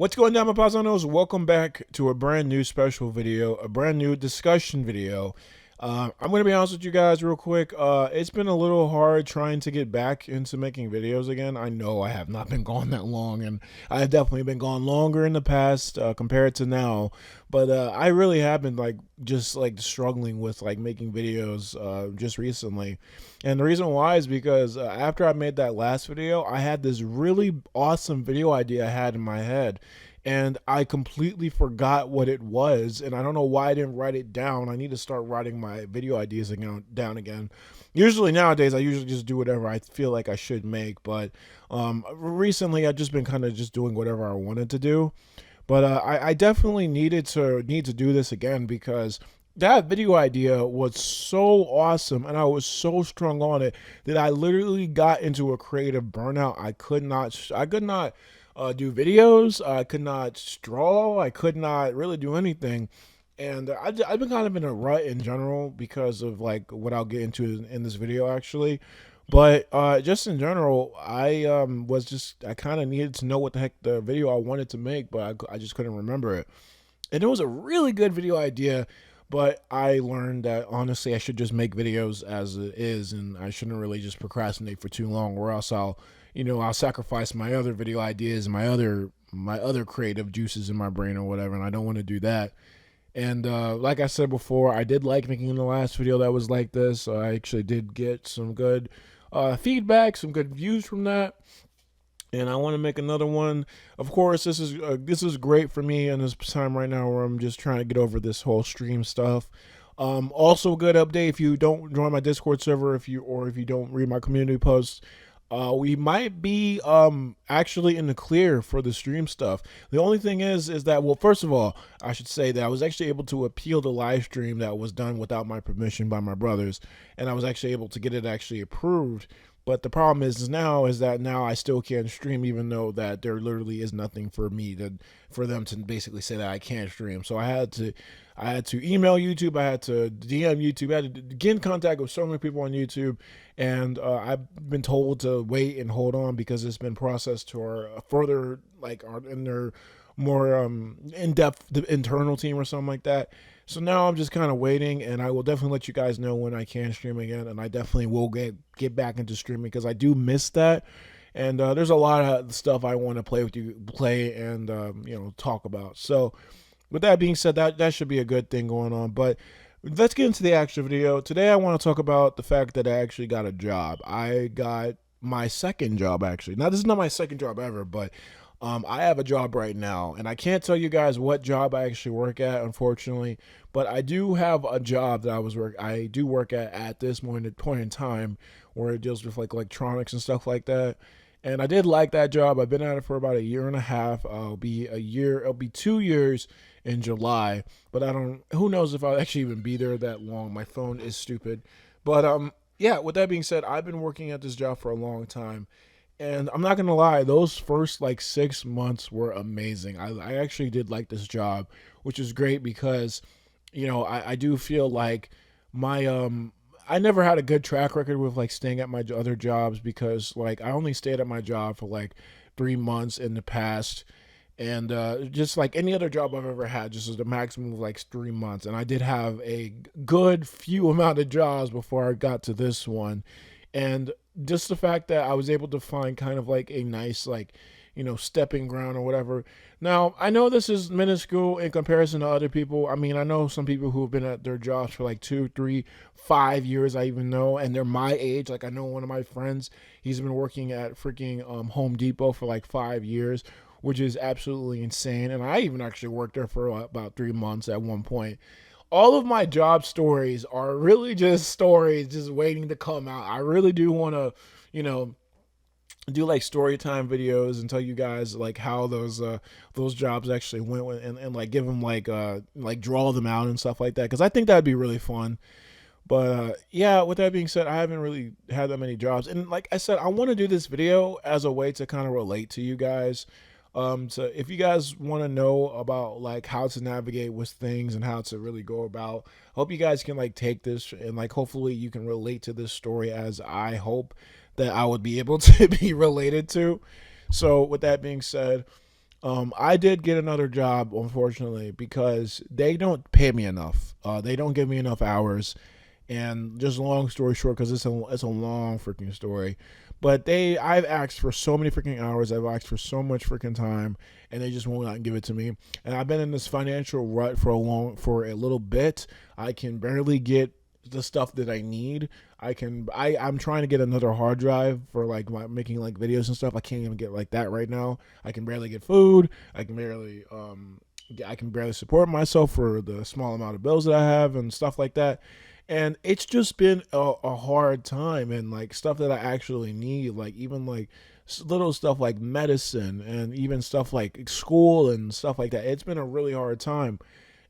What's going down, my paisanos? Welcome back to a brand new special video, a brand new discussion video. I'm going to be honest with you guys real quick. It's been a little hard trying to get back into making videos again. I know I have not been gone that long, and I have definitely been gone longer in the past compared to now. But I really have been just struggling with making videos just recently. And the reason why is because after I made that last video, I had this really awesome video idea I had in my head, and I completely forgot what it was, and I don't know why I didn't write it down. I need to start writing my video ideas down again. Usually nowadays I usually just do whatever I feel like I should make, but recently I've just been kind of just doing whatever I wanted to do. But I definitely need to do this again because that video idea was so awesome and I was so strong on it that I literally got into a creative burnout. I could not do videos. I could not draw. I could not really do anything. And I've been kind of in a rut in general because of what I'll get into in this video actually. But just in general, I kind of needed to know what the heck the video I wanted to make, but I just couldn't remember it. And it was a really good video idea, but I learned that honestly I should just make videos as it is, and I shouldn't really just procrastinate for too long, or else I'll sacrifice my other video ideas and my other creative juices in my brain or whatever, and I don't want to do that. And like I said before, I did like making the last video that was like this. I actually did get some good feedback, some good views from that, and I want to make another one. Of course, this is great for me in this time right now where I'm just trying to get over this whole stream stuff. Also, a good update: if you don't join my Discord server, if you don't read my community posts, we might be actually in the clear for the stream stuff. The only thing is that, well, first of all, I should say that I was actually able to appeal the live stream that was done without my permission by my brothers, and I was actually able to get it actually approved. But the problem is that now I still can't stream, even though that there literally is nothing for them to basically say that I can't stream. So I had to email YouTube, I had to DM YouTube, I had to get in contact with so many people on YouTube, and I've been told to wait and hold on because it's been processed to our further in their more in-depth internal team or something like that. So now I'm just kind of waiting, and I will definitely let you guys know when I can stream again, and I definitely will get back into streaming because I do miss that. And there's a lot of stuff I want to play and talk about. So with that being said, that should be a good thing going on. But let's get into the actual video. Today I want to talk about the fact that I actually got a job. I got my second job actually. Now this is not my second job ever, but I have a job right now, and I can't tell you guys what job I actually work at, unfortunately. But I do have a job that I do work at this point in time, where it deals with electronics and stuff like that. And I did like that job. I've been at it for about a year and a half. It'll be 2 years in July. But I don't. Who knows if I'll actually even be there that long? My phone is stupid. But yeah. With that being said, I've been working at this job for a long time. And I'm not gonna lie, those first 6 months were amazing. I actually did like this job, which is great because, I do feel like my I never had a good track record with staying at my other jobs because I only stayed at my job for 3 months in the past, and just like any other job I've ever had, just as the maximum of 3 months. And I did have a good few amount of jobs before I got to this one, and just the fact that I was able to find kind of a nice stepping ground or whatever. Now I know this is minuscule in comparison to other people. I mean, I know some people who have been at their jobs for 2, 3, 5 years. I even know, and they're my age. I know one of my friends, he's been working at freaking Home Depot for 5 years, which is absolutely insane. And I even actually worked there for about 3 months at one point. All of my job stories are really just stories just waiting to come out. I really do want to, do story time videos and tell you guys how those jobs actually went, and give them draw them out and stuff like that, because I think that'd be really fun. But yeah, with that being said, I haven't really had that many jobs, and like I said, I want to do this video as a way to kind of relate to you guys. So if you guys want to know about how to navigate with things and how to really go about, I hope you guys can take this and hopefully you can relate to this story as I hope that I would be able to be related to. So with that being said, I did get another job, unfortunately, because they don't pay me enough. They don't give me enough hours, and just long story short, because it's a long freaking story. But I've asked for so many freaking hours. I've asked for so much freaking time, and they just will not give it to me. And I've been in this financial rut for a little bit. I can barely get the stuff that I need. I'm trying to get another hard drive for like making like videos and stuff. I can't even get like that right now. I can barely get food. I can barely support myself for the small amount of bills that I have and stuff like that. And it's just been a hard time, and like stuff that I actually need, like even like little stuff like medicine and even stuff like school and stuff like that. It's been a really hard time,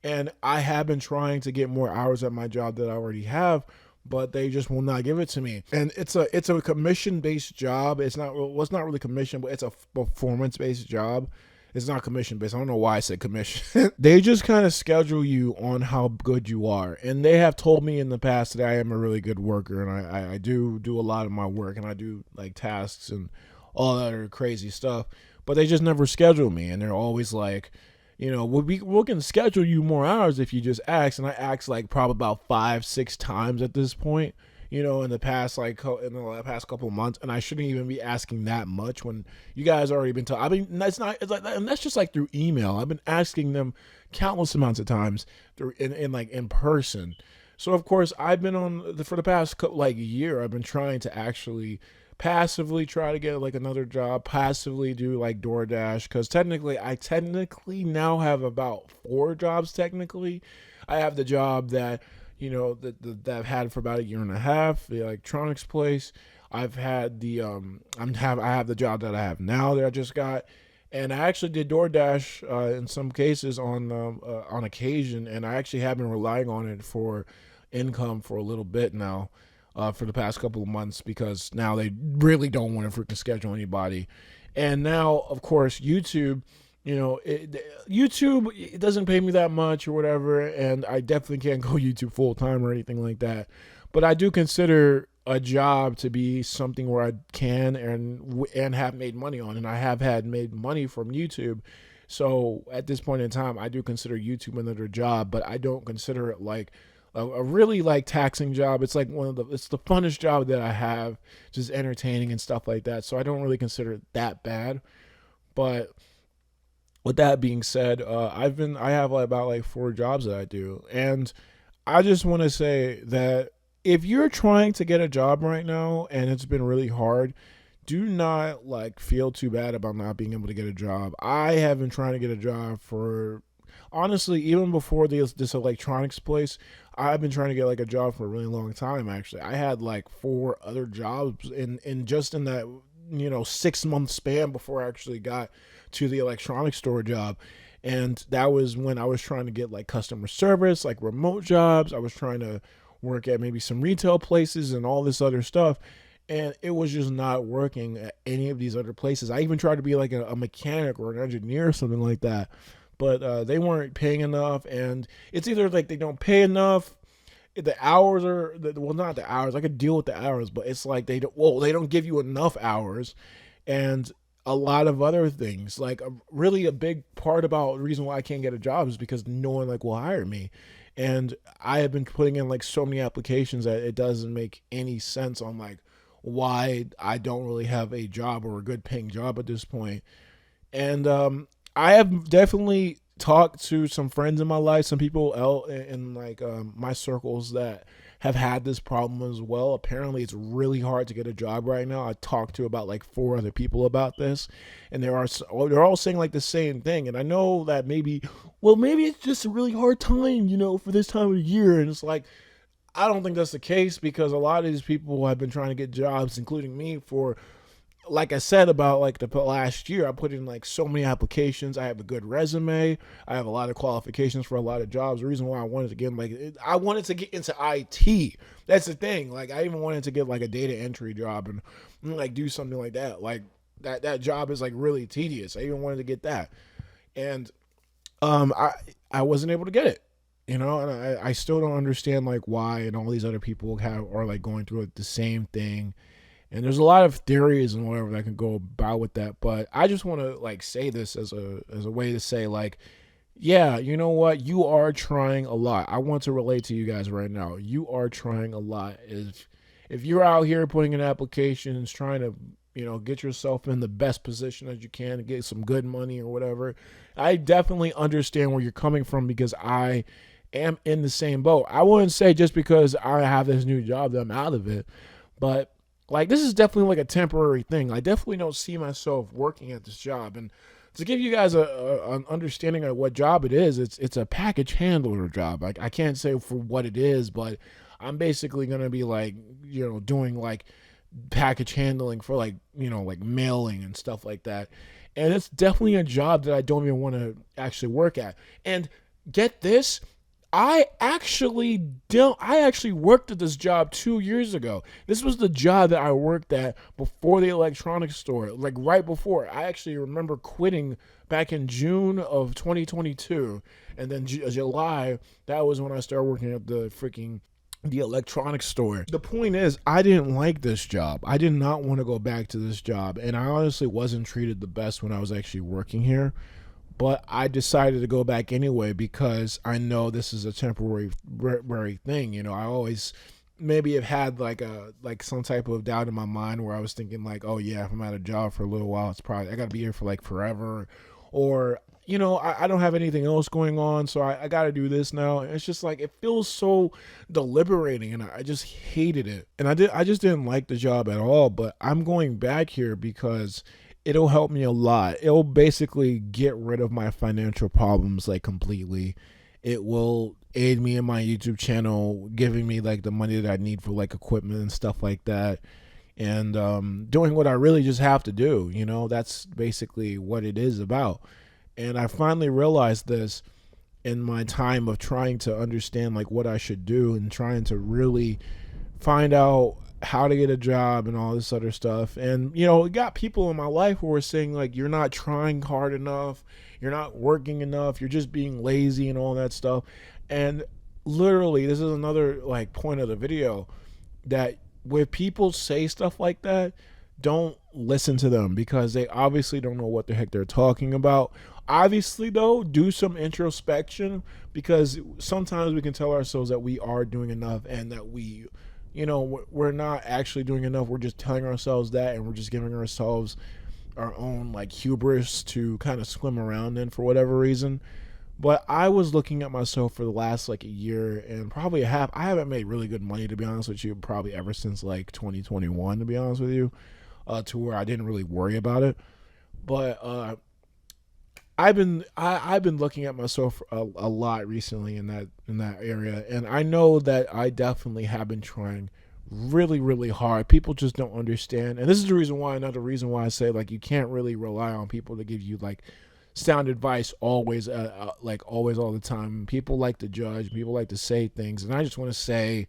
and I have been trying to get more hours at my job that I already have, but they just will not give it to me. And it's a commission based job. It's not really commission, but it's a performance based job. It's not commission based. I don't know why I said commission. They just kind of schedule you on how good you are, and they have told me in the past that I am a really good worker, and I do a lot of my work, and I do like tasks and all that other crazy stuff. But they just never schedule me, and they're always like, we can schedule you more hours if you just ask. And I asked like probably about 5-6 times at this point, in the past in the past couple of months, and I shouldn't even be asking that much when you guys already been talking. I mean, that's not it's like that, and that's just like through email. I've been asking them countless amounts of times through in person. So of course I've been for the past like year. I've been trying to actually passively try to get like another job, passively do like DoorDash, because I technically now have about 4 jobs. Technically, I have the job that that I've had for about a year and a half, the electronics place. I've had I have the job that I have now that I just got, and I actually did DoorDash in some cases on occasion, and I actually have been relying on it for income for a little bit now, for the past couple of months, because now they really don't want to freaking schedule anybody. And now, of course, YouTube, it doesn't pay me that much or whatever, and I definitely can't go YouTube full time or anything like that. But I do consider a job to be something where I can and have made money on, and I have had made money from YouTube. So at this point in time, I do consider YouTube another job, but I don't consider it like a really like taxing job. It's like it's the funnest job that I have, just entertaining and stuff like that. So I don't really consider it that bad. But with that being said, I have like about like 4 jobs that I do, and I just want to say that if you're trying to get a job right now and it's been really hard, do not like feel too bad about not being able to get a job. I have been trying to get a job for, honestly, even before this electronics place. I've been trying to get like a job for a really long time. Actually, I had like 4 other jobs in just in that 6-month span before I actually got to the electronics store job. And that was when I was trying to get like customer service, like remote jobs. I was trying to work at maybe some retail places and all this other stuff, and it was just not working at any of these other places. I even tried to be like a mechanic or an engineer or something like that, but they weren't paying enough. And it's either like they don't pay enough, the hours are well, not the hours. I could deal with the hours, but it's like they don't give you enough hours, and a lot of other things. Like really a big part about the reason why I can't get a job is because no one like will hire me. And I have been putting in like so many applications that it doesn't make any sense on like why I don't really have a job or a good paying job at this point. And I have definitely talked to some friends in my life, some people out in like my circles that have had this problem as well. Apparently, it's really hard to get a job right now. I talked to about like 4 other people about this, and they're all saying like the same thing. And I know that maybe it's just a really hard time, for this time of the year. And it's like, I don't think that's the case, because a lot of these people have been trying to get jobs, including me, for, like I said, about like the last year. I put in like so many applications. I have a good resume. I have a lot of qualifications for a lot of jobs. The reason why I wanted to get I wanted to get into IT. That's the thing. Like I even wanted to get like a data entry job and like do something like that. Like that job is like really tedious. I even wanted to get that, and I wasn't able to get it. And I still don't understand like why, and all these other people are like going through the same thing. And there's a lot of theories and whatever that can go about with that, but I just want to like say this as a way to say like, yeah, you know what? You are trying a lot. I want to relate to you guys right now. You are trying a lot. If you're out here putting in applications, trying to, get yourself in the best position as you can to get some good money or whatever, I definitely understand where you're coming from because I am in the same boat. I wouldn't say just because I have this new job that I'm out of it, but like this is definitely like a temporary thing. I definitely don't see myself working at this job. And to give you guys an understanding of what job it is, it's a package handler job. I can't say for what it is, but I'm basically gonna be like doing like package handling for like like mailing and stuff like that. And it's definitely a job that I don't even want to actually work at. And get this, I actually worked at this job 2 years ago. This was the job that I worked at before the electronics store, like right before. I actually remember quitting back in June of 2022, and then July, that was when I started working at the electronics store. The point is, I didn't like this job. I did not want to go back to this job, and I honestly wasn't treated the best when I was actually working here. But I decided to go back anyway because I know this is a temporary thing. I always maybe have had like some type of doubt in my mind where I was thinking like, oh yeah, if I'm at a job for a little while, it's probably I got to be here for like forever, or I don't have anything else going on, so I got to do this now. And it's just like it feels so deliberating, and I just hated it, and I just didn't like the job at all. But I'm going back here because it'll help me a lot. It'll basically get rid of my financial problems like completely. It will aid me in my YouTube channel, giving me like the money that I need for like equipment and stuff like that. And doing what I really just have to do. That's basically what it is about. And I finally realized this in my time of trying to understand like what I should do and trying to really find out how to get a job and all this other stuff. And we got people in my life who are saying like, you're not trying hard enough, you're not working enough, you're just being lazy and all that stuff. And literally, this is another like point of the video, that when people say stuff like that, don't listen to them because they obviously don't know what the heck they're talking about. Obviously though, do some introspection, because sometimes we can tell ourselves that we are doing enough and that we're not actually doing enough. We're just telling ourselves that, and we're just giving ourselves our own like hubris to kind of swim around in for whatever reason. But I was looking at myself for the last like a year and probably a half. I haven't made really good money, to be honest with you, probably ever since like 2021, to be honest with you, to where I didn't really worry about it. But I've been looking at myself a lot recently in that area, and I know that I definitely have been trying really really hard. People just don't understand, and this is the reason why. Another reason why I say like you can't really rely on people to give you like sound advice always, like always all the time. People like to judge. People like to say things, and I just want to say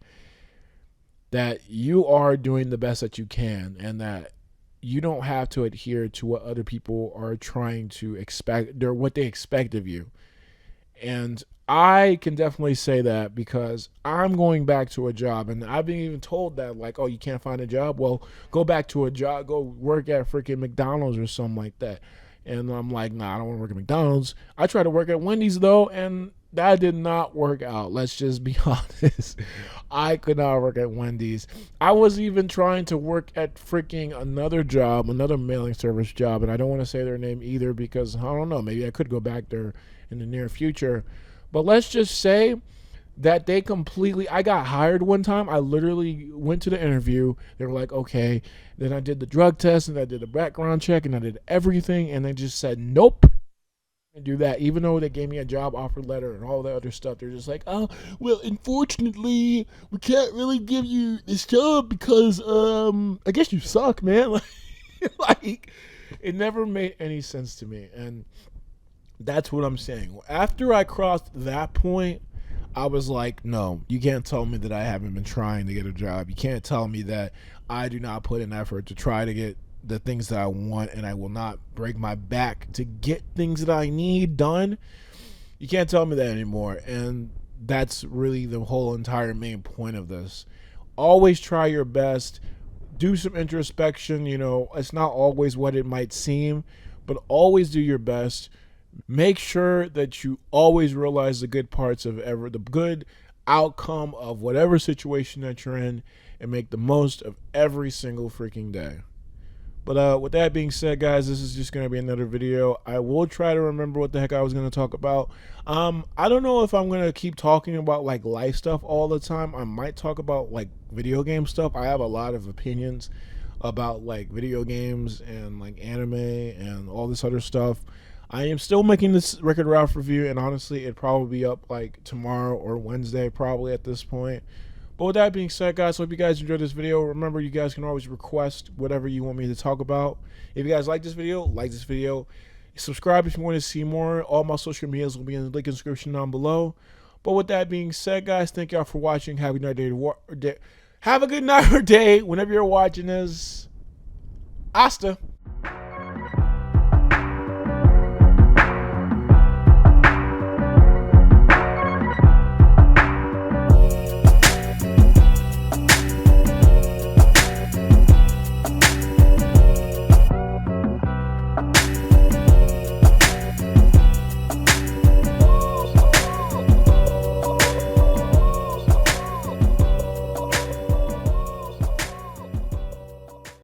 that you are doing the best that you can, and that you don't have to adhere to what other people are trying to expect, or what they expect of you. And I can definitely say that because I'm going back to a job, and I've been even told that like, oh, you can't find a job, well, go back to a job, go work at freaking McDonald's or something like that. And I'm like, nah, I don't want to work at McDonald's. I tried to work at Wendy's though, and that did not work out. Let's just be honest. I could not work at Wendy's. I was even trying to work at freaking another job, another mailing service job, and I don't want to say their name either because I don't know, maybe I could go back there in the near future. But let's just say that I got hired one time. I literally went to the interview. They were like, okay. Then I did the drug test and I did the background check and I did everything. And they just said, nope. And do that, even though they gave me a job offer letter and all the other stuff. They're just like, oh, well, unfortunately, we can't really give you this job because, I guess you suck, man. Like, it never made any sense to me. And that's what I'm saying. After I crossed that point, I was like, no, you can't tell me that I haven't been trying to get a job. You can't tell me that I do not put in effort to try to get the things that I want, and I will not break my back to get things that I need done. You can't tell me that anymore. And that's really the whole entire main point of this. Always try your best. do some introspection. You know, it's not always what it might seem, but always do your best. Make sure that you always realize the good parts of the good outcome of whatever situation that you're in, and make the most of every single freaking day. But with that being said, guys, this is just going to be another video. I will try to remember what the heck I was going to talk about. I don't know if I'm going to keep talking about like life stuff all the time. I might talk about like video game stuff. I have a lot of opinions about like video games and like anime and all this other stuff. I am still making this Wreck-It Ralph review, and honestly, it'd probably be up like tomorrow or Wednesday, probably at this point. But with that being said, guys, hope you guys enjoyed this video. Remember, you guys can always request whatever you want me to talk about. If you guys like this video, like this video. Subscribe if you want to see more. All my social medias will be in the link in the description down below. But with that being said, guys, thank y'all for watching. Have a good night, have a good night or day whenever you're watching this. Hasta.